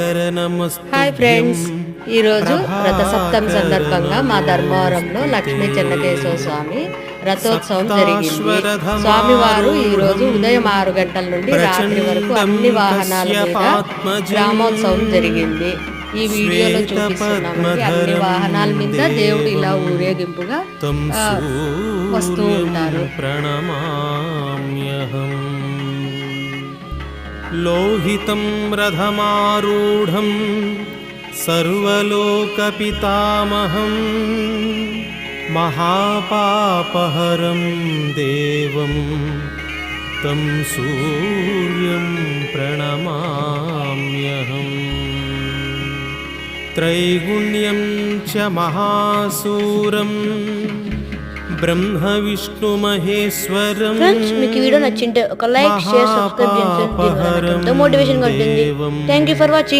Hi friends, ఈరోజు రథసప్తమి సందర్భంగా మా ధర్మవరంలో లక్ష్మీ చెన్నకేశవ స్వామి రథోత్సవం జరిగింది. స్వామివారు ఈరోజు ఉదయం 6 గంటల నుండి రాత్రి వరకు అన్ని వాహనాల మీద గ్రామోత్సవం జరిగింది. ఈ వీడియోలో చూపిస్తున్నామండి. అన్ని వాహనాల మీద దేవుడు ఇలా ఊరేగింపుగా వస్తూ ఉంటారు. లోహితం రథమారూఢం సర్వలోకపితామహం మహాపాపహరం దేవం తం సూర్యం ప్రణమామ్యహం. త్రైగుణ్యం చ మహాసూరం బ్రహ్మ విష్ణు మహేశ్వరం. ఫ్రెండ్స్, మీకు వీడియో నచ్చింటే ఒక లైక్, షేర్, సబ్స్క్రైబ్ చేయండి. మోటివేషన్ ఉంటుంది. Thank you for watching.